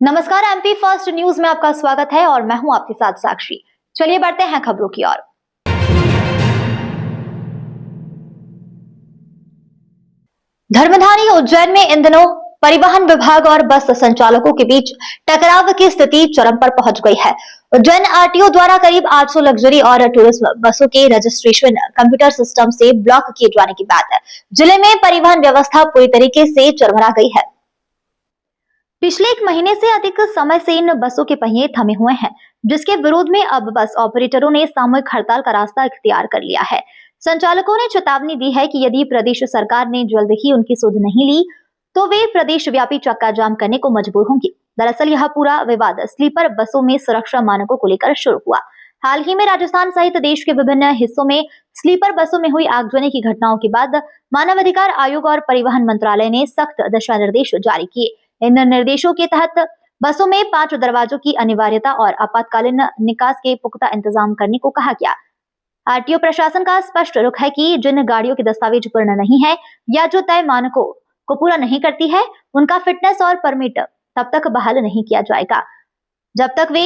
नमस्कार, MP first news में आपका स्वागत है और मैं हूं आपके साथ साक्षी। चलिए बढ़ते हैं खबरों की ओर। धर्मधारी उज्जैन में इन दिनों परिवहन विभाग और बस संचालकों के बीच टकराव की स्थिति चरम पर पहुंच गई है। उज्जैन आरटीओ द्वारा करीब 800 लग्जरी और टूरिस्ट बसों के रजिस्ट्रेशन कंप्यूटर सिस्टम से ब्लॉक किए जाने के बाद जिले में परिवहन व्यवस्था पूरी तरीके से चरमरा गई है। पिछले एक महीने से अधिक समय से इन बसों के पहिए थमे हुए हैं, जिसके विरोध में अब बस ऑपरेटरों ने सामूहिक हड़ताल का रास्ता इख्तियार कर लिया है। संचालकों ने चेतावनी दी है कि यदि प्रदेश सरकार ने जल्द ही उनकी सुध नहीं ली तो वे प्रदेश व्यापी चक्का जाम करने को मजबूर होंगे। दरअसल यह पूरा विवाद स्लीपर बसों में सुरक्षा मानकों को लेकर शुरू हुआ। हाल ही में राजस्थान सहित देश के विभिन्न हिस्सों में स्लीपर बसों में हुई आगजनी की घटनाओं के बाद मानवाधिकार आयोग और परिवहन मंत्रालय ने सख्त दिशा निर्देश जारी किए। इन निर्देशों के तहत बसों में 5 दरवाजों की अनिवार्यता और आपातकालीन निकास के पुख्ता इंतजाम करने को कहा गया। आरटीओ प्रशासन का स्पष्ट रुख है कि जिन गाड़ियों के दस्तावेज पूर्ण नहीं है या जो तय मानकों को पूरा नहीं करती है, उनका फिटनेस और परमिट तब तक बहाल नहीं किया जाएगा जब तक वे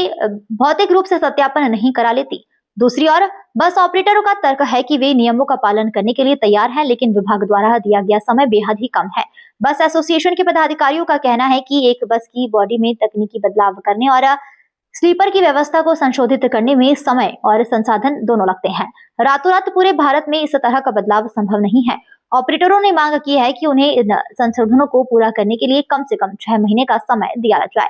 भौतिक रूप से सत्यापन नहीं करा लेती। दूसरी ओर बस ऑपरेटरों का तर्क है कि वे नियमों का पालन करने के लिए तैयार हैं, लेकिन विभाग द्वारा दिया गया समय बेहद ही कम है। बस एसोसिएशन के पदाधिकारियों का कहना है कि एक बस की बॉडी में तकनीकी बदलाव करने और स्लीपर की व्यवस्था को संशोधित करने में समय और संसाधन दोनों लगते हैं। रातों रात पूरे भारत में इस तरह का बदलाव संभव नहीं है। ऑपरेटरों ने मांग की है कि उन्हें इन संशोधनों को पूरा करने के लिए कम से कम 6 महीने का समय दिया जाए।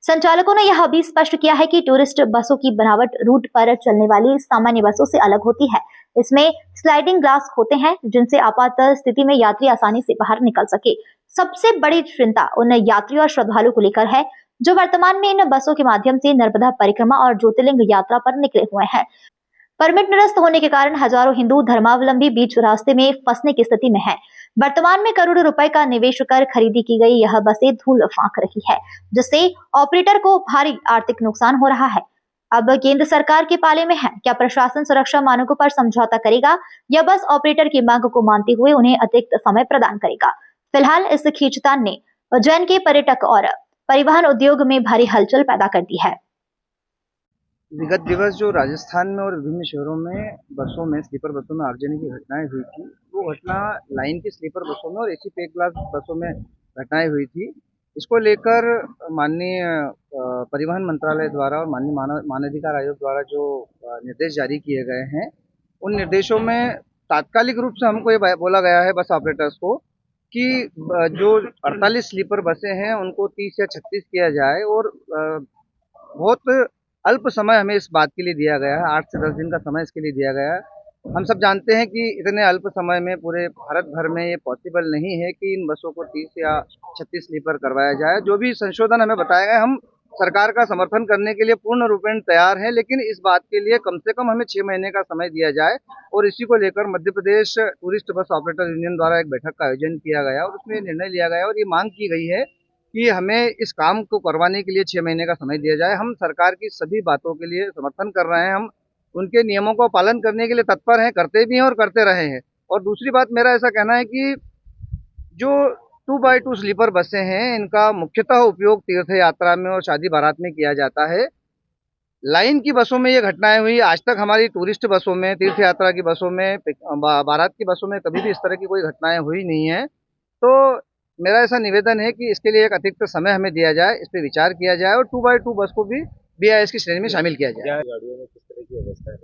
संचालकों ने यह भी स्पष्ट किया है कि टूरिस्ट बसों की बनावट रूट पर चलने वाली सामान्य बसों से अलग होती है। इसमें स्लाइडिंग ग्लास होते हैं जिनसे आपात स्थिति में यात्री आसानी से बाहर निकल सके। सबसे बड़ी चिंता उन यात्रियों और श्रद्धालुओं को लेकर है जो वर्तमान में इन बसों के माध्यम से नर्मदा परिक्रमा और ज्योतिर्लिंग यात्रा पर निकले हुए हैं। परमिट निरस्त होने के कारण हजारों हिंदू धर्मावलंबी बीच रास्ते में फंसने की स्थिति में है। वर्तमान में करोड़ों रुपए का निवेश कर खरीदी की गई यह बसें धूल फांक रही है, जिससे ऑपरेटर को भारी आर्थिक नुकसान हो रहा है। अब केंद्र सरकार के पाले में है। क्या प्रशासन सुरक्षा मानकों पर समझौता करेगा या बस ऑपरेटर की मांग को मानते हुए उन्हें अतिरिक्त समय प्रदान करेगा? फिलहाल इस खींचतान ने उज्जैन के पर्यटक और परिवहन उद्योग में भारी हलचल पैदा कर दी है। विगत दिवस जो राजस्थान में और विभिन्न शहरों में बसों में स्लीपर बसों में आगजनी की घटनाएं हुई थी, वो घटना लाइन की स्लीपर बसों में और एसी पे क्लास बसों में घटनाएं हुई थी। इसको लेकर माननीय परिवहन मंत्रालय द्वारा और माननीय मानवाधिकार आयोग द्वारा जो निर्देश जारी किए गए हैं, उन निर्देशों में तात्कालिक रूप से हमको ये बोला गया है बस ऑपरेटर्स को कि जो 48 स्लीपर बसें हैं उनको 30 या 36 किया जाए और बहुत अल्प समय हमें इस बात के लिए दिया गया है। 8 से 10 दिन का समय इसके लिए दिया गया है। हम सब जानते हैं कि इतने अल्प समय में पूरे भारत भर में ये पॉसिबल नहीं है कि इन बसों को 30 या 36 स्लीपर करवाया जाए। जो भी संशोधन हमें बताया गया, हम सरकार का समर्थन करने के लिए पूर्ण रूपेण तैयार हैं, लेकिन इस बात के लिए कम से कम हमें 6 महीने का समय दिया जाए। और इसी को लेकर Madhya Pradesh tourist bus operator union द्वारा एक बैठक का आयोजन किया गया और उसमें निर्णय लिया गया और ये मांग की गई है कि हमें इस काम को करवाने के लिए 6 महीने का समय दिया जाए। हम सरकार की सभी बातों के लिए समर्थन कर रहे हैं, हम उनके नियमों को पालन करने के लिए तत्पर हैं, करते भी हैं और करते रहे हैं। और दूसरी बात मेरा ऐसा कहना है कि जो 2x2 स्लीपर बसें हैं, इनका मुख्यतः उपयोग तीर्थ यात्रा में और शादी बारात में किया जाता है। लाइन की बसों में ये घटनाएं हुई, आज तक हमारी टूरिस्ट बसों में, तीर्थ यात्रा की बसों में, बारात की बसों में कभी भी इस तरह की कोई घटनाएं हुई नहीं है। तो मेरा ऐसा निवेदन है कि इसके लिए एक अतिरिक्त समय हमें दिया जाए, इस पर विचार किया जाए और 2x2 बस को भी BIS की श्रेणी में शामिल किया जाए। गाड़ियों में किस तरह की व्यवस्था है?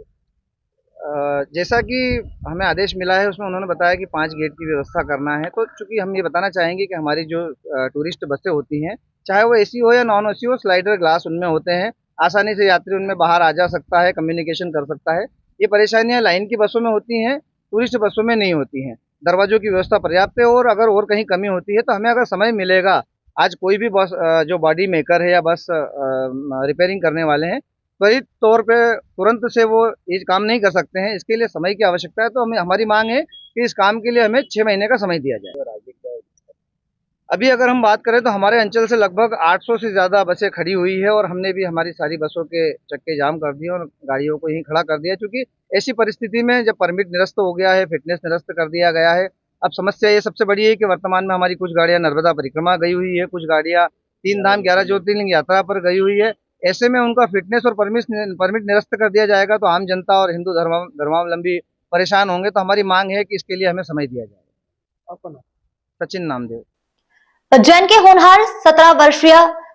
जैसा कि हमें आदेश मिला है उसमें उन्होंने बताया कि 5 गेट की व्यवस्था करना है। तो चूंकि हम ये बताना चाहेंगे कि हमारी जो टूरिस्ट बसें होती हैं, चाहे वो AC हो या नॉन AC हो, स्लाइडर ग्लास उनमें होते हैं, आसानी से यात्री उनमें बाहर आ जा सकता है, कम्युनिकेशन कर सकता है। ये परेशानियाँ लाइन की बसों में होती हैं, टूरिस्ट बसों में नहीं होती हैं। दरवाजों की व्यवस्था पर्याप्त है और अगर और कहीं कमी होती है तो हमें अगर समय मिलेगा, आज कोई भी बस जो बॉडी मेकर है या बस रिपेयरिंग करने वाले हैं, त्वरित तौर पे तुरंत से वो ये काम नहीं कर सकते हैं, इसके लिए समय की आवश्यकता है। तो हमें हमारी मांग है कि इस काम के लिए हमें 6 महीने का समय दिया जाए। अभी अगर हम बात करें तो हमारे अंचल से लगभग 800 से ज़्यादा बसें खड़ी हुई है और हमने भी हमारी सारी बसों के चक्के जाम कर दिए और गाड़ियों को यहीं खड़ा कर दिया, क्योंकि ऐसी परिस्थिति में जब परमिट निरस्त हो गया है, फिटनेस निरस्त कर दिया गया है। अब समस्या ये सबसे बड़ी है कि वर्तमान में हमारी कुछ गाड़ियाँ नर्मदा परिक्रमा गई हुई है, कुछ गाड़ियाँ 3 धाम 11 ज्योतिर्लिंग यात्रा पर गई हुई है। ऐसे में उनका फिटनेस और परमिट निरस्त कर दिया जाएगा तो आम जनता और हिंदू धर्मावलंबी परेशान होंगे। तो हमारी मांग है कि इसके लिए हमें समय दिया जाए। सचिन नामदेव। उज्जैन के होनहार 17 वर्षीय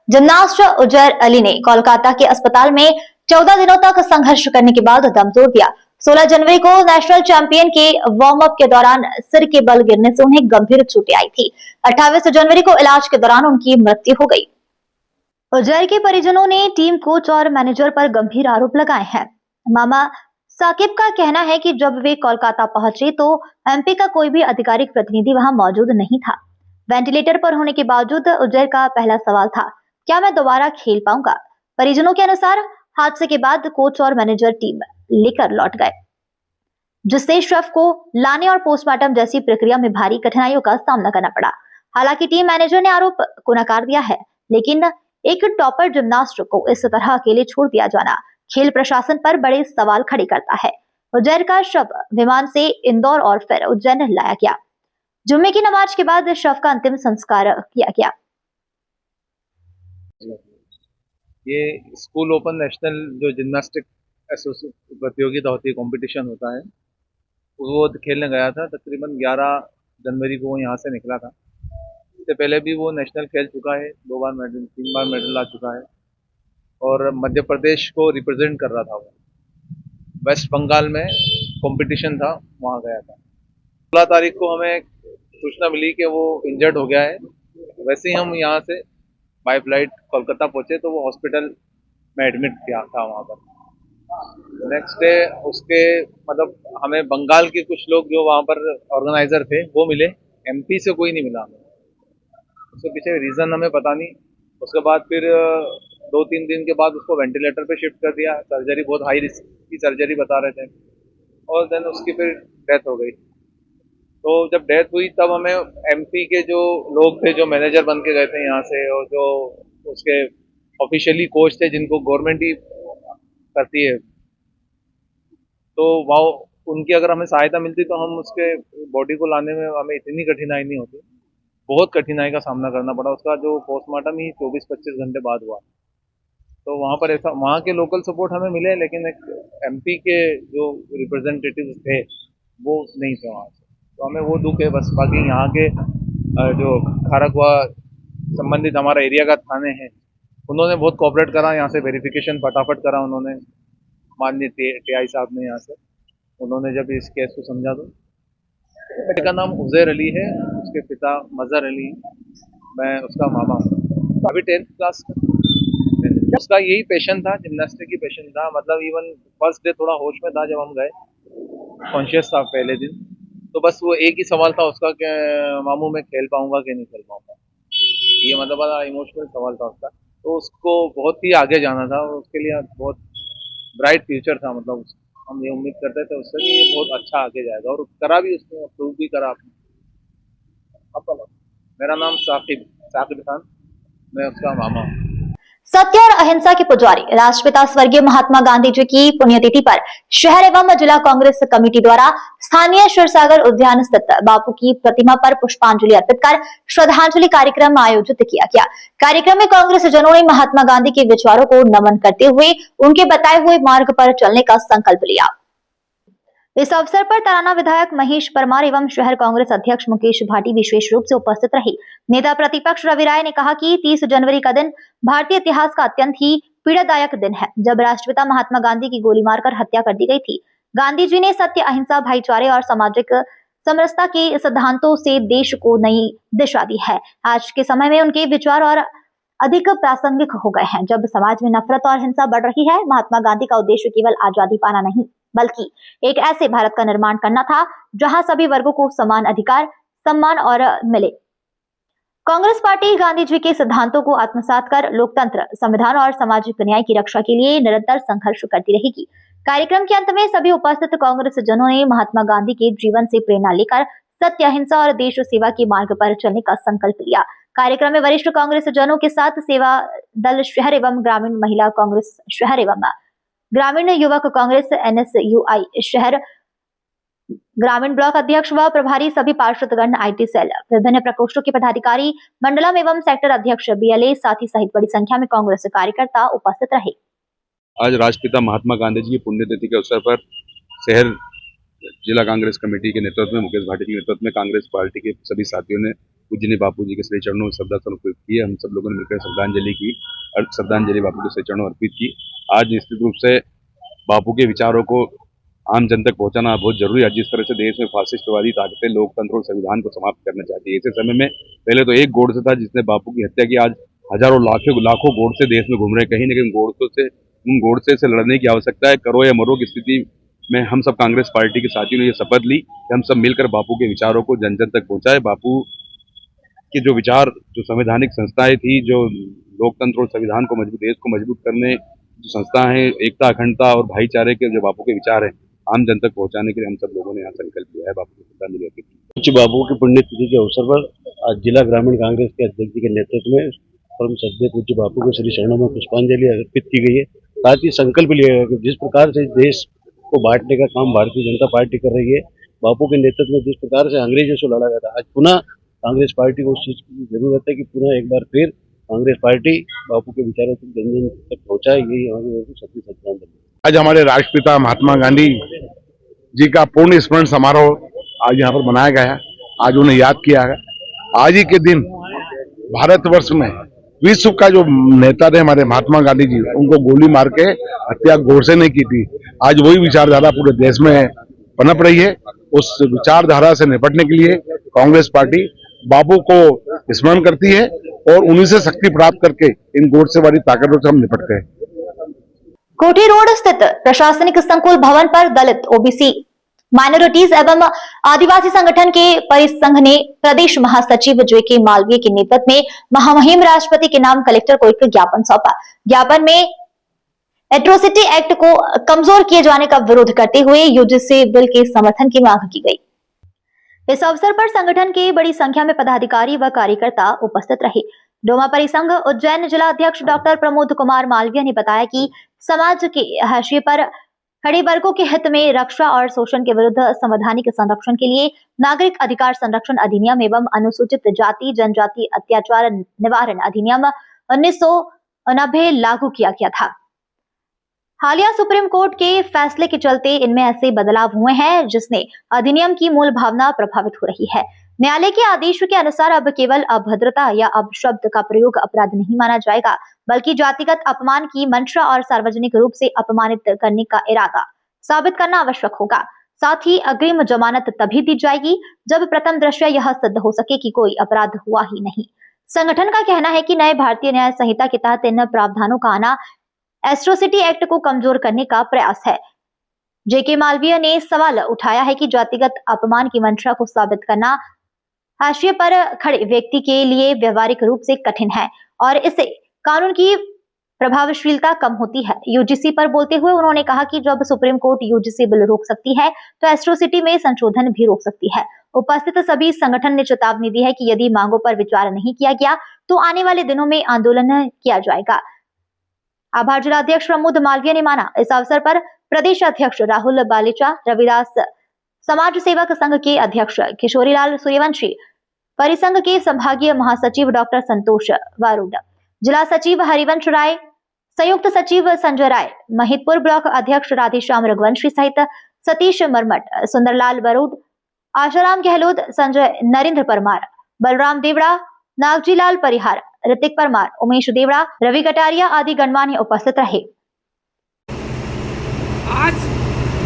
जिम्नास्ट उजैर अली ने कोलकाता के अस्पताल में 14 दिनों तक संघर्ष करने के बाद दम तोड़ दिया। 16 जनवरी को नेशनल चैंपियन के वार्म अप के दौरान सिर के बल गिरने से उन्हें गंभीर चोटें आई थी। 28 जनवरी को इलाज के दौरान उनकी मृत्यु हो गई। उजैर के परिजनों ने टीम कोच और मैनेजर पर गंभीर आरोप लगाए हैं। मामा साकिब का कहना है कि जब वे कोलकाता पहुंचे तो एमपी का कोई भी आधिकारिक प्रतिनिधि वहां मौजूद नहीं था। वेंटिलेटर पर होने के बावजूद उजैर का पहला सवाल था, क्या मैं दोबारा खेल पाऊंगा? परिजनों के अनुसार हादसे के बाद कोच और मैनेजर टीम लेकर लौट गए, जिससे शव को लाने और पोस्टमार्टम जैसी प्रक्रिया में भारी कठिनाइयों का सामना करना पड़ा। हालांकि टीम मैनेजर ने आरोप को नकार दिया है, लेकिन एक टॉपर जिम्नास्ट को इस तरह अकेले छोड़ दिया जाना खेल प्रशासन पर बड़े सवाल खड़े करता है। उजैर का शव विमान से इंदौर और फिर उज्जैन लाया गया। जुम्मे की नमाज के बाद शव का अंतिम संस्कार किया गया। ये स्कूल ओपन नेशनल जो जिम्नास्टिक प्रतियोगिता होती है, कंपटीशन होता है, वो खेलने गया था। तकरीबन 11 जनवरी को वो यहाँ से निकला था। इससे पहले भी वो नेशनल खेल चुका है, 2 बार मेडल, 3 बार मेडल ला चुका है और मध्य प्रदेश को रिप्रेजेंट कर रहा था। वो वेस्ट बंगाल में कंपटीशन था, वहाँ गया था। 16 तारीख को हमें सूचना मिली कि वो इंजर्ड हो गया है। वैसे ही हम यहाँ से बाय फ्लाइट कोलकाता पहुँचे तो वो हॉस्पिटल में एडमिट किया था वहाँ पर। नेक्स्ट डे उसके मतलब हमें बंगाल के कुछ लोग जो वहाँ पर ऑर्गेनाइजर थे वो मिले, एमपी से कोई नहीं मिला हमें। उसके पीछे रीज़न हमें पता नहीं। उसके बाद फिर 2-3 दिन के बाद उसको वेंटिलेटर पे शिफ्ट कर दिया। सर्जरी बहुत हाई रिस्क की सर्जरी बता रहे थे और देन उसकी फिर डेथ हो गई। तो जब डेथ हुई तब हमें एमपी के जो लोग थे, जो मैनेजर बन के गए थे यहाँ से, और जो उसके ऑफिशियली कोच थे जिनको गवर्नमेंट ही करती है, तो वहाँ उनकी अगर हमें सहायता मिलती तो हम उसके बॉडी को लाने में हमें इतनी कठिनाई नहीं होती। बहुत कठिनाई का सामना करना पड़ा। उसका जो पोस्टमार्टम ही 24-25 घंटे बाद हुआ। तो वहाँ पर ऐसा, वहाँ के लोकल सपोर्ट हमें मिले, लेकिन एक एमपी के जो रिप्रेजेंटेटिव थे वो नहीं थे वहाँ से। तो हमें वो दुख है बस। बाकी यहाँ के जो खारकुआ संबंधित हमारा एरिया का थाने हैं, उन्होंने बहुत कोऑपरेट करा। यहाँ से वेरिफिकेशन फटाफट करा उन्होंने, माननीय टीआई साहब ने। यहाँ से उन्होंने जब इस केस को समझा तो बेटे का नाम उजैर अली है, उसके पिता मजहर अली हैं, मैं उसका मामा हूँ। अभी 10th क्लास में। उसका यही पैशन था, जिम्नास्टिक ही पैशन था। मतलब इवन फर्स्ट डे थोड़ा होश में था जब हम गए, कॉन्शियस था पहले दिन। तो बस वो एक ही सवाल था उसका कि मामू मैं खेल पाऊंगा कि नहीं खेल पाऊंगा। ये मतलब बड़ा इमोशनल सवाल था उसका। तो उसको बहुत ही आगे जाना था और उसके लिए बहुत ब्राइट फ्यूचर था। मतलब हम ये उम्मीद करते थे उससे कि ये बहुत अच्छा आगे जाएगा, और करा भी उसने, प्रूव भी करा आपने। आपका नाम? मेरा नाम साकिब खान, मैं उसका मामा हूँ। सत्य और अहिंसा के पुजारी राष्ट्रपिता स्वर्गीय महात्मा गांधी जी की पुण्यतिथि पर शहर एवं जिला कांग्रेस कमेटी द्वारा स्थानीय क्षीरसागर उद्यान स्थित बापू की प्रतिमा पर पुष्पांजलि अर्पित कर श्रद्धांजलि कार्यक्रम आयोजित किया गया। कार्यक्रम में कांग्रेस जनों ने महात्मा गांधी के विचारों को नमन करते हुए उनके बताए हुए मार्ग पर चलने का संकल्प लिया। इस अवसर पर तराना विधायक महेश परमार एवं शहर कांग्रेस अध्यक्ष मुकेश भाटी विशेष रूप से उपस्थित रहे। नेता प्रतिपक्ष रवि राय ने कहा कि 30 जनवरी का दिन भारतीय इतिहास का अत्यंत ही पीड़ादायक दिन है, जब राष्ट्रपिता महात्मा गांधी की गोली मारकर हत्या कर दी गई थी। गांधी जी ने सत्य, अहिंसा, भाईचारे और सामाजिक समरसता के सिद्धांतों से देश को नई दिशा दी है। आज के समय में उनके विचार और अधिक प्रासंगिक हो गए हैं। जब समाज में नफरत और हिंसा बढ़ रही है, महात्मा गांधी का उद्देश्य केवल आजादी पाना नहीं, बल्कि एक ऐसे भारत का निर्माण करना था जहां सभी वर्गों को समान अधिकार, सम्मान और मिले। कांग्रेस पार्टी गांधी जी के सिद्धांतों को आत्मसात कर लोकतंत्र, संविधान और सामाजिक न्याय की रक्षा के लिए निरंतर संघर्ष करती रहेगी। कार्यक्रम के अंत में सभी उपस्थित कांग्रेस जनों ने महात्मा गांधी के जीवन से प्रेरणा लेकर सत्य, अहिंसा और देश सेवा के मार्ग पर चलने का संकल्प लिया। कार्यक्रम में वरिष्ठ कांग्रेस जनों के साथ सेवा दल शहर एवं ग्रामीण, महिला कांग्रेस शहर एवं ग्रामीण, युवक कांग्रेस NSUI शहर, ग्रामीण ब्लॉक अध्यक्ष व प्रभारी सभी पार्षदगण, IT सेल, विभिन्न प्रकोष्ठों के पदाधिकारी, मंडलम एवं सेक्टर अध्यक्ष, BLA साथी सहित बड़ी संख्या में कांग्रेस कार्यकर्ता उपस्थित रहे। आज राष्ट्रपिता महात्मा गांधी जी की पुण्यतिथि के अवसर पर शहर जिला कांग्रेस कमेटी के नेतृत्व में, मुकेश भाटी के नेतृत्व में कांग्रेस पार्टी के सभी साथियों ने पूजनीय बापू जी के श्री चरणों में श्रद्धा समर्पित की। हम सब लोगों ने मिलकर श्रद्धांजलि बापू के श्री चरणों में अर्पित की। आज निश्चित रूप से बापू के विचारों को आम जन तक पहुंचाना बहुत जरूरी है। जिस तरह से देश में फासिस्टवादी ताकतें लोकतंत्र और संविधान को समाप्त करना चाहती है, ऐसे समय में पहले तो एक गोडसे था जिसने बापू की हत्या की, आज हजारों लाखों गोडसे देश में घूम रहे हैं। कहीं न कहीं उन गोडसे से लड़ने की आवश्यकता है। करो या मरो की स्थिति में हम सब कांग्रेस पार्टी के साथियों ने ये शपथ ली कि हम सब मिलकर बापू के विचारों को जन जन तक पहुंचाए। बापू के जो विचार, जो संवैधानिक संस्थाएं थी, जो लोकतंत्र और संविधान को देश को मजबूत करने जो संस्थाएं हैं, एकता, अखंडता और भाईचारे के जो बापू के विचार है, आम जन तक पहुंचाने के लिए हम सब लोगों ने यहाँ संकल्प लिया है। बापू को श्रद्धांजलि अर्पित की। पूज्य बापू की पुण्यतिथि के अवसर पर आज जिला ग्रामीण कांग्रेस के अध्यक्ष जी के नेतृत्व में परम श्रद्धेय पूज्य बापू के श्री चरणों में पुष्पांजलि अर्पित की गई है। साथ ही संकल्प लिया गया कि जिस प्रकार से देश को बांटने का काम भारतीय जनता पार्टी कर रही है, बापू के नेतृत्व में जिस प्रकार से अंग्रेजों से लड़ा गया था, आज पुनः कांग्रेस पार्टी को उस चीज की जरूरत है कि पुनः एक बार फिर कांग्रेस पार्टी बापू के विचारों को जन जन तक पहुंचाए। यही हमारी सच्ची श्रद्धांजलि। आज हमारे राष्ट्रपिता महात्मा गांधी जी का पूर्ण स्मरण समारोह आज यहाँ पर मनाया गया है। आज उन्हें याद किया गया। आज ही के दिन भारतवर्ष में विश्व का जो नेता थे हमारे महात्मा गांधी जी, उनको गोली मार के हत्या गोडसे ने की थी। आज वही विचारधारा पूरे देश में पनप रही है। उस विचारधारा से निपटने के लिए कांग्रेस पार्टी बापू को स्मरण करती है और उन्हीं से शक्ति प्राप्त करके इन गोडसे वाली ताकतों से हम निपटते हैं। कोठी रोड स्थित प्रशासनिक संकुल भवन पर दलित, OBC, माइनॉरिटीज एवं आदिवासी संगठन के परिसंघ ने प्रदेश महासचिव JK मालवीय के नेतृत्व में महामहिम राष्ट्रपति के नाम कलेक्टर को एक ज्ञापन सौंपा। ज्ञापन में एट्रोसिटी एक्ट को कमजोर किए जाने का विरोध करते हुए UGC बिल के समर्थन की मांग की गई। इस अवसर पर संगठन के बड़ी संख्या में पदाधिकारी व कार्यकर्ता उपस्थित रहे। डोमा परिसंघ उज्जैन जिला अध्यक्ष डॉक्टर प्रमोद कुमार मालवीय ने बताया कि समाज के हाशिए पर खड़े वर्गों के हित में रक्षा और शोषण के विरुद्ध संवैधानिक संरक्षण के लिए नागरिक अधिकार संरक्षण अधिनियम एवं अनुसूचित जाति जनजाति अत्याचार निवारण अधिनियम 1990 लागू किया गया था। हालिया सुप्रीम कोर्ट के फैसले के चलते इनमें ऐसे बदलाव हुए हैं जिसने अधिनियम की मूल भावना प्रभावित हो रही है। न्यायालय के आदेश के अनुसार अब केवल अभद्रता या अपशब्द का प्रयोग अपराध नहीं माना जाएगा, बल्कि जातिगत अपमान की मंशा और सार्वजनिक रूप से अपमानित करने का इरादा साबित करना आवश्यक होगा। साथ ही अग्रिम जमानत तभी दी जाएगी जब प्रथम दृष्टया यह सिद्ध हो सके कि कोई अपराध हुआ ही नहीं। संगठन का कहना है कि नए भारतीय न्याय संहिता के तहत इन प्रावधानों का आना एट्रोसिटी एक्ट को कमजोर करने का प्रयास है। JK मालवीय ने सवाल उठाया है कि जातिगत अपमान की मंशा को साबित करना हाशिए पर खड़े व्यक्ति के लिए व्यवहारिक रूप से कठिन है और इससे कानून की प्रभावशीलता कम होती है। UGC पर बोलते हुए उन्होंने कहा कि जब सुप्रीम कोर्ट UGC बिल रोक सकती है तो एट्रोसिटी में संशोधन भी रोक सकती है। उपस्थित सभी संगठन ने चेतावनी दी है कि यदि मांगों पर विचार नहीं किया गया तो आने वाले दिनों में आंदोलन किया जाएगा। आभार जिला अध्यक्ष प्रमोद मालवीय ने माना। इस अवसर पर प्रदेश अध्यक्ष राहुल बालेचा, रविदास समाज सेवक संघ के अध्यक्ष किशोरीलाल सूर्यवंशी, परिसंघ के संभागीय महासचिव डॉक्टर संतोष वारुड, जिला सचिव हरिवंश राय, संयुक्त सचिव संजय राय, महिदपुर ब्लॉक अध्यक्ष राधेश्याम रघुवंशी सहित सतीश मरमट, सुंदरलाल वरुड, आशाराम गहलोत, संजय नरेंद्र परमार, बलराम देवड़ा, नागजीलाल परिहार, ऋतिक परमार, उमेश देवड़ा, रवि कटारिया आदि गणमान्य उपस्थित रहे। आज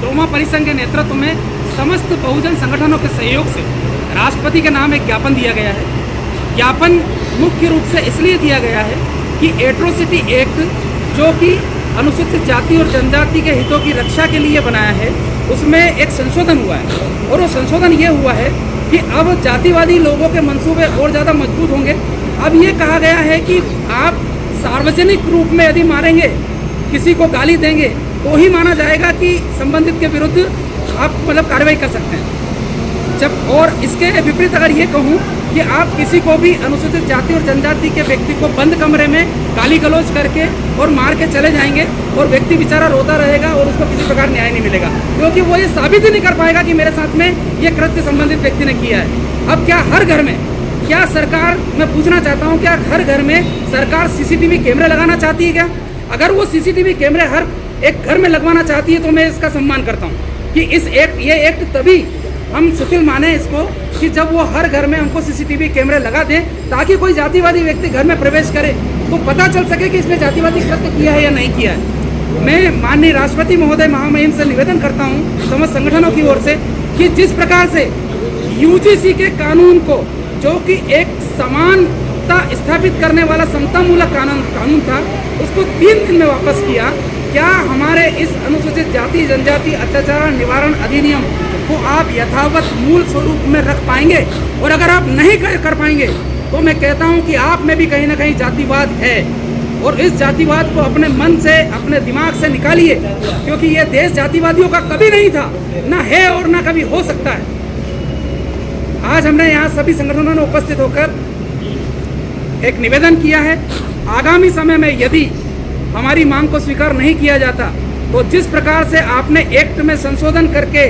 डोमा परिसंघ के नेतृत्व में समस्त बहुजन संगठनों के सहयोग से राष्ट्रपति के नाम एक ज्ञापन दिया गया है। ज्ञापन मुख्य रूप से इसलिए दिया गया है कि एट्रोसिटी एक्ट जो कि अनुसूचित जाति और जनजाति के हितों की रक्षा के लिए बनाया है, उसमें एक संशोधन हुआ है और वो संशोधन ये हुआ है कि अब जातिवादी लोगों के मंसूबे और ज़्यादा मजबूत होंगे। अब ये कहा गया है कि आप सार्वजनिक रूप में यदि मारेंगे, किसी को गाली देंगे, तो ही माना जाएगा कि संबंधित के विरुद्ध आप कार्रवाई कर सकते हैं। जब और इसके विपरीत अगर ये कहूँ कि आप किसी को भी अनुसूचित जाति और जनजाति के व्यक्ति को बंद कमरे में गाली गलौज करके और मार के चले जाएंगे और व्यक्ति बेचारा रोता रहेगा और उसको किसी प्रकार न्याय नहीं मिलेगा, क्योंकि वो ये साबित ही नहीं कर पाएगा कि मेरे साथ में ये कृत्य संबंधित व्यक्ति ने किया है। अब क्या हर घर में, क्या सरकार, मैं पूछना चाहता हूँ, क्या हर घर में सरकार सीसीटीवी कैमरे लगाना चाहती है क्या? अगर वो सीसीटीवी कैमरे हर एक घर में लगवाना चाहती है तो मैं इसका सम्मान करता हूँ कि ये एक्ट तभी हम शिथिल माने इसको कि जब वो हर घर में हमको सीसीटीवी कैमरे लगा दें, ताकि कोई जातिवादी व्यक्ति घर में प्रवेश करे तो पता चल सके कि इसने जातिवादी कृत्य किया है या नहीं किया है। मैं माननीय राष्ट्रपति महोदय महामहिम से निवेदन करता हूँ समस्त संगठनों की ओर से कि जिस प्रकार से यूजीसी के कानून को, जो कि एक समानता स्थापित करने वाला समतामूलक कानून था, उसको 3 दिन में वापस किया, क्या हमारे इस अनुसूचित जाति जनजाति अत्याचार निवारण अधिनियम को आप यथावत मूल स्वरूप में रख पाएंगे? और अगर आप नहीं कर पाएंगे तो मैं कहता हूं कि आप में भी कहीं ना कहीं जातिवाद है, और इस जातिवाद को अपने मन से, अपने दिमाग से निकालिए, क्योंकि ये देश जातिवादियों का कभी नहीं था, ना है और ना कभी हो सकता है। आज हमने यहाँ सभी संगठनों ने उपस्थित होकर एक निवेदन किया है, आगामी समय में यदि हमारी मांग को स्वीकार नहीं किया जाता तो जिस प्रकार से आपने एक्ट में संशोधन करके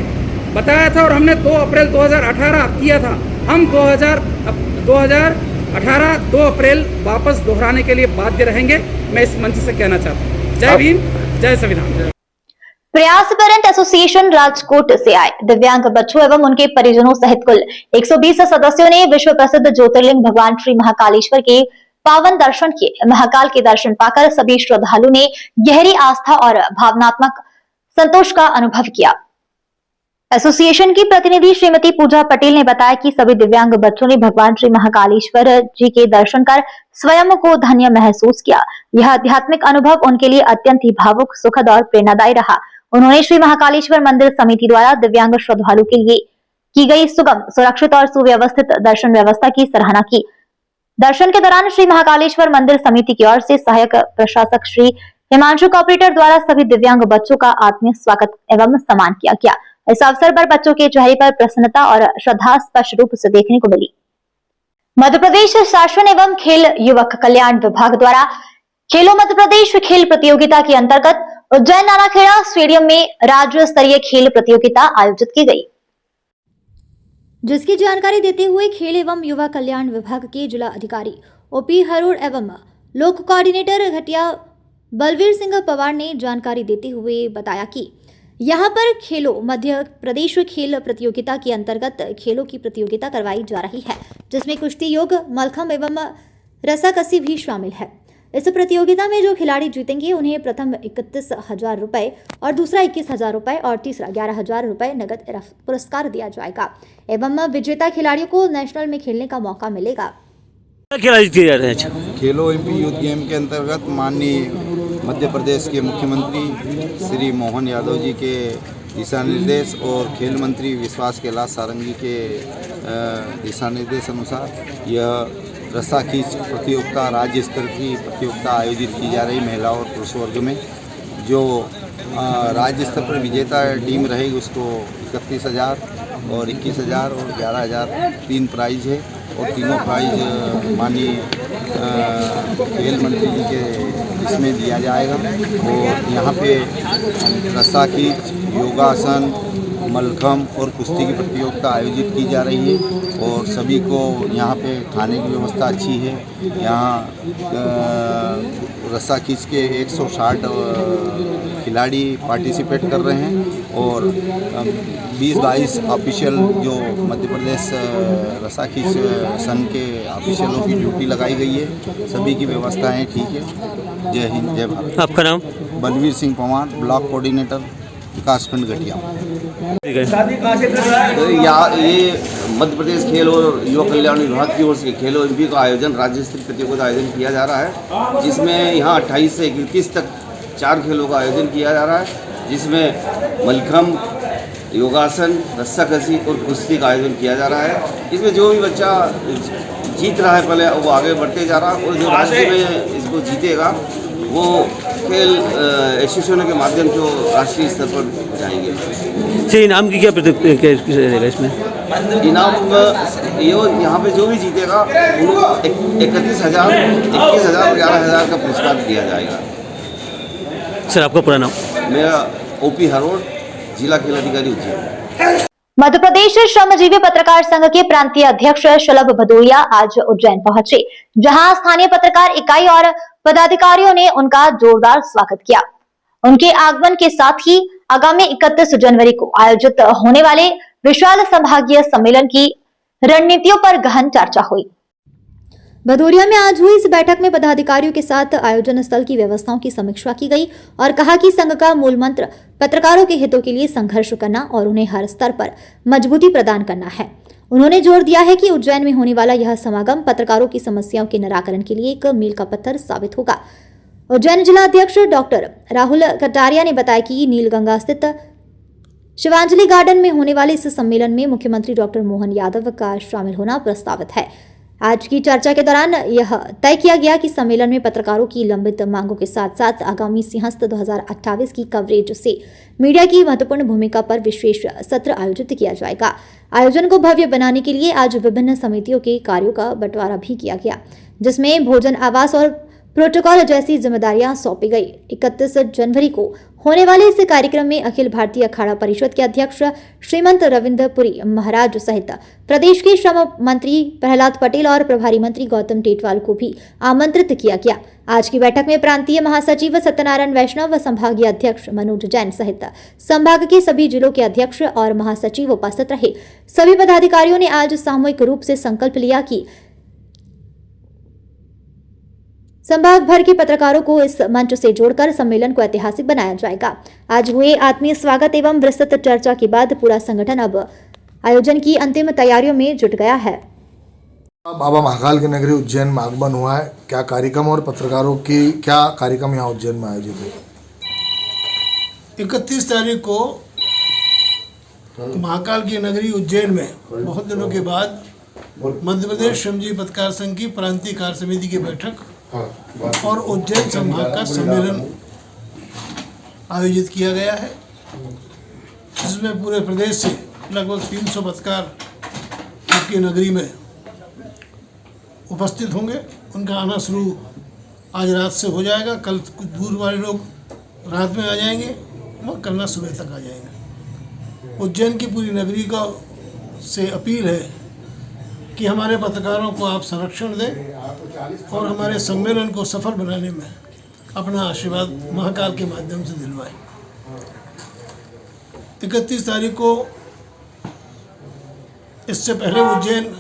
बताया था और हमने 2 अप्रैल 2018 किया था, हम 2018 2 अप्रैल वापस दोहराने के लिए बाध्य रहेंगे। मैं इस मंच से कहना चाहता हूँ। जय भीम, जय संविधान। प्रयास पेरेंट एसोसिएशन राजकोट से आए दिव्यांग बच्चों एवं उनके परिजनों सहित कुल 120 सदस्यों ने विश्व प्रसिद्ध ज्योतिर्लिंग भगवान श्री महाकालेश्वर के पावन दर्शन किए। महाकाल के दर्शन पाकर सभी श्रद्धालु ने गहरी आस्था और भावनात्मक संतोष का अनुभव किया। एसोसिएशन की प्रतिनिधि श्रीमती पूजा पटेल ने बताया कि सभी दिव्यांग बच्चों ने भगवान श्री महाकालेश्वर जी के दर्शन कर स्वयं को धन्य महसूस किया। यह आध्यात्मिक अनुभव उनके लिए अत्यंत ही भावुक, सुखद और प्रेरणादायी रहा। उन्होंने श्री महाकालेश्वर मंदिर समिति द्वारा दिव्यांग श्रद्धालु के लिए की गई सुगम, सुरक्षित और सुव्यवस्थित दर्शन व्यवस्था की सराहना की। दर्शन के दौरान श्री महाकालेश्वर मंदिर समिति की ओर से सहायक प्रशासक श्री हिमांशु कॉपरेटर द्वारा सभी दिव्यांग बच्चों का आत्मीय स्वागत एवं सम्मान किया गया। इस अवसर पर बच्चों के चेहरे पर प्रसन्नता और श्रद्धा स्पष्ट रूप से देखने को मिली। मध्य प्रदेश शासन एवं खेल युवक कल्याण विभाग द्वारा खेलो मध्य प्रदेश खेल प्रतियोगिता के अंतर्गत उज्जैन नानाखेड़ा स्टेडियम में राज्य स्तरीय खेल प्रतियोगिता आयोजित की गई, जिसकी जानकारी देते हुए खेल एवं युवा कल्याण विभाग के जिला अधिकारी ओपी हरुड़ एवं लोक कोऑर्डिनेटर घटिया बलवीर सिंह पवार ने जानकारी देते हुए बताया कि यहाँ पर खेलो मध्य प्रदेश खेल प्रतियोगिता के अंतर्गत खेलों की प्रतियोगिता करवाई जा रही है, जिसमें कुश्ती, योग, मलखम एवं रस्साकसी भी शामिल है। इस प्रतियोगिता में जो खिलाड़ी जीतेंगे उन्हें प्रथम 31,000 रुपये और दूसरा 21,000 रुपये और तीसरा 11,000 रुपये नगद पुरस्कार दिया जाएगा एवं विजेता खिलाड़ियों को नेशनल में खेलने का मौका मिलेगा। खेलो एमपी यूथ गेम के अंतर्गत माननीय मध्य प्रदेश के मुख्यमंत्री श्री मोहन यादव जी के दिशा निर्देश और खेल मंत्री विश्वास कैलाश सारंगी के दिशा निर्देश अनुसार यह रस्सा खींच प्रतियोगिता राज्य स्तर की प्रतियोगिता आयोजित की जा रही महिला और पुरुष वर्ग में। जो राज्य स्तर पर विजेता टीम रहेगी उसको 31,000 और 21,000 और 11,000 3 प्राइज है, और तीनों प्राइज माननीय खेल मंत्री जी के इसमें दिया जाएगा। और यहाँ पे रस्सा खींच, योगासन, मलखम और कुश्ती की प्रतियोगिता आयोजित की जा रही है, और सभी को यहाँ पे खाने की व्यवस्था अच्छी है। यहाँ रस्सा खींच के 160 खिलाड़ी पार्टिसिपेट कर रहे हैं, और 20-22 ऑफिशियल जो मध्य प्रदेश रस्सा खींच संघ के ऑफिशियलों की ड्यूटी लगाई गई है। सभी की व्यवस्थाएं ठीक है। जय हिंद, जय भारत। आपका नाम? बलवीर सिंह पवार, ब्लॉक कोऑर्डिनेटर, विकासखंड घटिया। तो ये मध्य प्रदेश खेल और युवा कल्याण विभाग की ओर से खेलो ओलंपिक का आयोजन, राज्य स्तरीय प्रतियोगिता का आयोजन किया जा रहा है, जिसमें यहाँ 28 से 31 तक 4 खेलों का आयोजन किया जा रहा है, जिसमें मलखम, योगासन, रस्साकसी और कुश्ती का आयोजन किया जा रहा है। इसमें जो भी बच्चा जीत रहा है पहले वो आगे बढ़ते जा रहा है, और जो राज्य में इसको जीतेगा वो खेल एसोसिएशन के माध्यम से राष्ट्रीय स्तर पर जाएंगे। अच्छा, इनाम की क्या रहेगा इसमें? इनाम ये यहाँ पे जो भी जीतेगा उनको 31,000, 21,000 और 11,000 का पुरस्कार दिया जाएगा। सर, आपका पूरा नाम? मेरा ओपी हरोड़, जिला खेल अधिकारी उज्जैन। मध्य प्रदेश श्रमजीवी पत्रकार संघ के प्रांतीय अध्यक्ष शलभ भदौरिया आज उज्जैन पहुंचे, जहां स्थानीय पत्रकार इकाई और पदाधिकारियों ने उनका जोरदार स्वागत किया। उनके आगमन के साथ ही आगामी 31 जनवरी को आयोजित होने वाले विशाल संभागीय सम्मेलन की रणनीतियों पर गहन चर्चा हुई। भदौरिया में आज हुई इस बैठक में पदाधिकारियों के साथ आयोजन स्थल की व्यवस्थाओं की समीक्षा की गई और कहा कि संघ का मूल मंत्र पत्रकारों के हितों के लिए संघर्ष करना और उन्हें हर स्तर पर मजबूती प्रदान करना है। उन्होंने जोर दिया है कि उज्जैन में होने वाला यह समागम पत्रकारों की समस्याओं के निराकरण के लिए एक मील का पत्थर साबित होगा। उज्जैन जिला अध्यक्ष डॉक्टर राहुल कटारिया ने बताया कि नीलगंगा स्थित शिवांजलि गार्डन में होने वाले इस सम्मेलन में मुख्यमंत्री डॉक्टर मोहन यादव का शामिल होना प्रस्तावित है। आज की चर्चा के दौरान यह तय किया गया कि सम्मेलन में पत्रकारों की लंबित मांगों के साथ साथ आगामी सिंहस्थ 2028 की कवरेज से मीडिया की महत्वपूर्ण भूमिका पर विशेष सत्र आयोजित किया जाएगा। आयोजन को भव्य बनाने के लिए आज विभिन्न समितियों के कार्यों का बंटवारा भी किया गया, जिसमें भोजन, आवास और प्रोटोकॉल जैसी जिम्मेदारियां सौंपी गई। 31 जनवरी को होने वाले इस कार्यक्रम में अखिल भारतीय अखाड़ा परिषद के अध्यक्ष श्रीमंत रविंद्र पुरी महाराज सहित प्रदेश के श्रम मंत्री प्रहलाद पटेल और प्रभारी मंत्री गौतम टेटवाल को भी आमंत्रित किया गया। आज की बैठक में प्रांतीय महासचिव सत्यनारायण वैष्णव, संभागीय अध्यक्ष मनोज जैन सहित संभाग के सभी जिलों के अध्यक्ष और महासचिव उपस्थित रहे। सभी पदाधिकारियों ने आज सामूहिक रूप से संकल्प लिया कि संभाग भर के पत्रकारों को इस मंच से जोड़कर सम्मेलन को ऐतिहासिक बनाया जाएगा। आज हुए आत्मीय स्वागत एवं विस्तृत चर्चा के बाद पूरा संगठन अब आयोजन की अंतिम तैयारियों में जुट गया है। बाबा महाकाल की नगरी उज्जैन में आगमन हुआ है, क्या कार्यक्रम और पत्रकारों की क्या कार्यक्रम यहाँ उज्जैन में आयोजित है? 31 तारीख को महाकाल की नगरी उज्जैन में बहुत दिनों के बाद मध्य प्रदेश श्रमजीवी पत्रकार संघ की प्रांतीय कार्य समिति की बैठक और उज्जैन संभाग का सम्मेलन आयोजित किया गया है, जिसमें पूरे प्रदेश से लगभग 300 पत्रकार आपकी नगरी में उपस्थित होंगे। उनका आना शुरू आज रात से हो जाएगा। कल कुछ दूर वाले लोग रात में आ जाएंगे, वह कल सुबह तक आ जाएंगे। उज्जैन की पूरी नगरी का से अपील है कि हमारे पत्रकारों को आप संरक्षण दें और हमारे सम्मेलन को सफल बनाने में अपना आशीर्वाद महाकाल के माध्यम से दिलवाएं। 31 तारीख को इससे पहले उज्जैन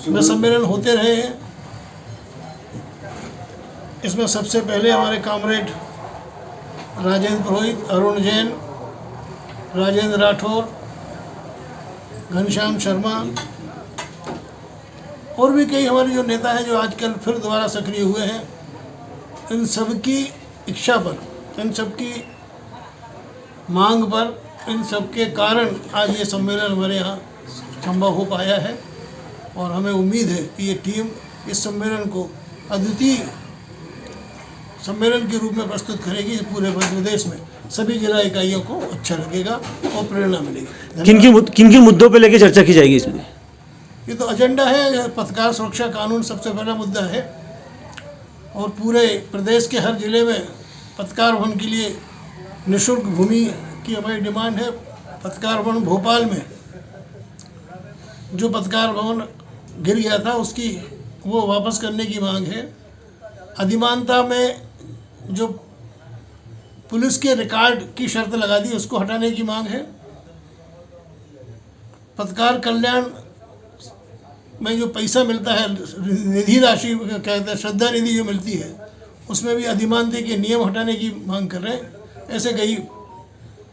में सम्मेलन होते रहे हैं। इसमें सबसे पहले हमारे कॉमरेड राजेंद्र पुरोहित, अरुण जैन, राजेंद्र राठौर, घनश्याम शर्मा और भी कई हमारे जो नेता हैं जो आजकल फिर दोबारा सक्रिय हुए हैं, इन सब की इच्छा पर, इन सब की मांग पर, इन सब के कारण आज ये सम्मेलन हमारे यहाँ संभव हो पाया है। और हमें उम्मीद है कि ये टीम इस सम्मेलन को अद्वितीय सम्मेलन के रूप में प्रस्तुत करेगी। पूरे मध्य प्रदेश में सभी जिला इकाइयों को अच्छा लगेगा और प्रेरणा मिलेगी। किन मुद्दों पर लेकर चर्चा की जाएगी इसमें? ये तो एजेंडा है, पत्रकार सुरक्षा कानून सबसे पहला मुद्दा है और पूरे प्रदेश के हर जिले में पत्रकार भवन के लिए निःशुल्क भूमि की हमारी डिमांड है। पत्रकार भवन भोपाल में जो पत्रकार भवन गिर गया था उसकी वो वापस करने की मांग है। अधिमानता में जो पुलिस के रिकॉर्ड की शर्त लगा दी उसको हटाने की मांग है। पत्रकार कल्याण में जो पैसा मिलता है, निधि राशि कहते हैं, श्रद्धा निधि जो मिलती है, उसमें भी अधिमानते के नियम हटाने की मांग कर रहे हैं। ऐसे कई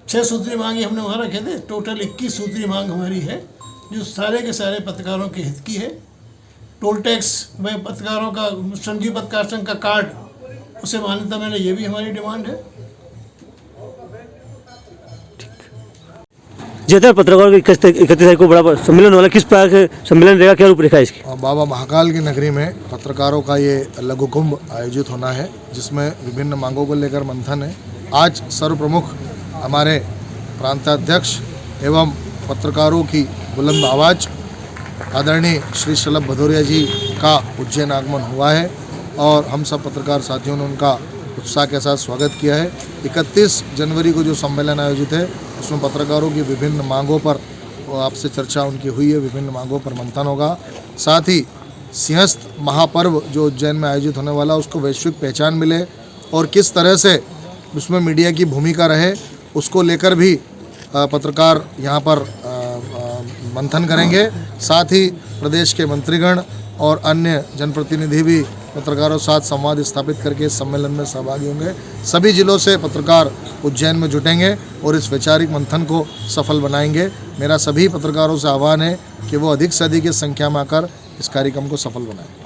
6 सूत्री मांगे हमने वहाँ रखे थे। टोटल 21 सूत्री मांग हमारी है जो सारे के सारे पत्रकारों के हित की है। टोल टैक्स में पत्रकारों का, श्रमजीवी पत्रकार संघ का कार्ड, उसे मान्यता मिले, ये भी हमारी डिमांड है। ज्यादा पत्रकारों के 31 तारीख को बड़ा सम्मेलन वाला, किस प्रकार के सम्मेलन रहेगा, क्या रूपरेखा है इसकी? बाबा महाकाल की नगरी में पत्रकारों का ये लघु कुंभ आयोजित होना है, जिसमें विभिन्न मांगों को लेकर मंथन है। आज सर्व प्रमुख हमारे प्रांताध्यक्ष एवं पत्रकारों की बुलंद आवाज़ आदरणीय श्री शलभ भदौरिया जी का उज्जैन आगमन हुआ है और हम सब पत्रकार साथियों ने उनका उत्साह के साथ स्वागत किया है। 31 जनवरी को जो सम्मेलन आयोजित है उसमें पत्रकारों की विभिन्न मांगों पर आपसे चर्चा उनकी हुई है, विभिन्न मांगों पर मंथन होगा। साथ ही सिंहस्थ महापर्व जो उज्जैन में आयोजित होने वाला उसको वैश्विक पहचान मिले और किस तरह से उसमें मीडिया की भूमिका रहे उसको लेकर भी पत्रकार यहाँ पर मंथन करेंगे। साथ ही प्रदेश के मंत्रीगण और अन्य जनप्रतिनिधि भी पत्रकारों के साथ संवाद स्थापित करके इस सम्मेलन में सहभागी होंगे। सभी जिलों से पत्रकार उज्जैन में जुटेंगे और इस वैचारिक मंथन को सफल बनाएंगे। मेरा सभी पत्रकारों से आह्वान है कि वो अधिक से अधिक संख्या में आकर इस कार्यक्रम को सफल बनाएं।